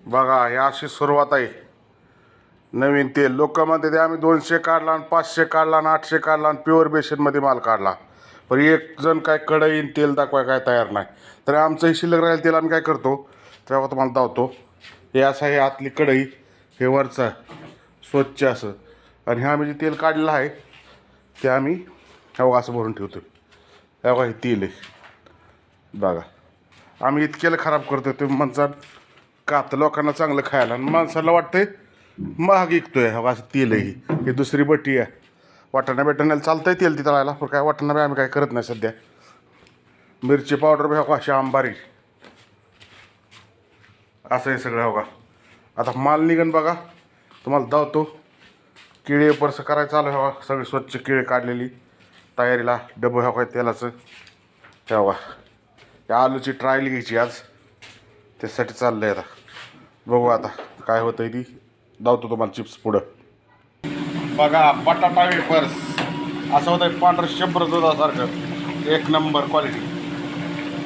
बघा ही अशी सुरुवात आहे. नवीन तेल लोक म्हणते ते आम्ही 200 काढला आणि 500 काढला आणि 800 काढला आणि प्युअर बेशनमध्ये माल काढला. पण एक जण काय कढईन तेल दाखवाय काय तयार नाही. तर आमचं हे शिल्लक राहील तेल आम्ही काय करतो तेव्हा तुम्हाला दावतो. हे असं आहे आतली कढई, हे वरचं स्वच्छ असं, आणि हे आम्ही जे तेल काढलेलं आहे ते आम्ही हे असं भरून ठेवतो. हे बघा हे तेल आहे बघा. आम्ही इतक्याला खराब करतो ते म्हणतात का तर लोकांना चांगलं खायला, आणि माणसाला वाटतंय महाग विकतोय. हो असं तेल आहे ही दुसरी बट्टी आहे. वाटाणा बेटाण्याला चालतंय तेल ती तळायला, पण काय वाटाणा बी आम्ही काय करत नाही सध्या. मिरची पावडर बी हो का अशी आंबारी असं आहे सगळं. हो का आता माल निघन बघा तुम्हाला दावतो. किळे परसं करायचं चालू हवा, सगळी स्वच्छ किळे काढलेली तयारीला. डबं हवं काय तेलाचं तेव्हा त्या आलूची ट्रायल घ्यायची आज, त्यासाठी चाललं आहे. आता बघू आता काय होतं आहे ती दावतो तुम्हाला चिप्स पुढं. बघा बटाटा वेफर्स असं होतं आहे पांढरं शंभर दुधासारखं, एक नंबर क्वालिटी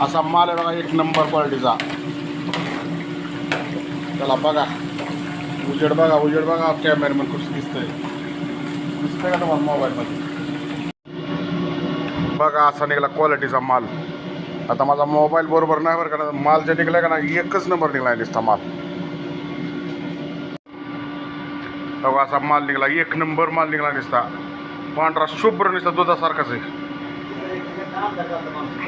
असा माल आहे बघा, एक नंबर क्वालिटीचा. चला बघा उजेड बघा कॅमेरामॅन कसं दिसतंय का तुम्हाला मोबाईलमध्ये. बघा असा निघाला क्वालिटीचा माल. आता माझा मोबाईल बरोबर नाही बरं का, माल जे निघलाय का ना एकच नंबर निघलाय नुसता माल. बघा असा माल निघाला, एक नंबर माल निघाला नुसता पांढरा शुभ्र नुसता दुधासारखाच आहे.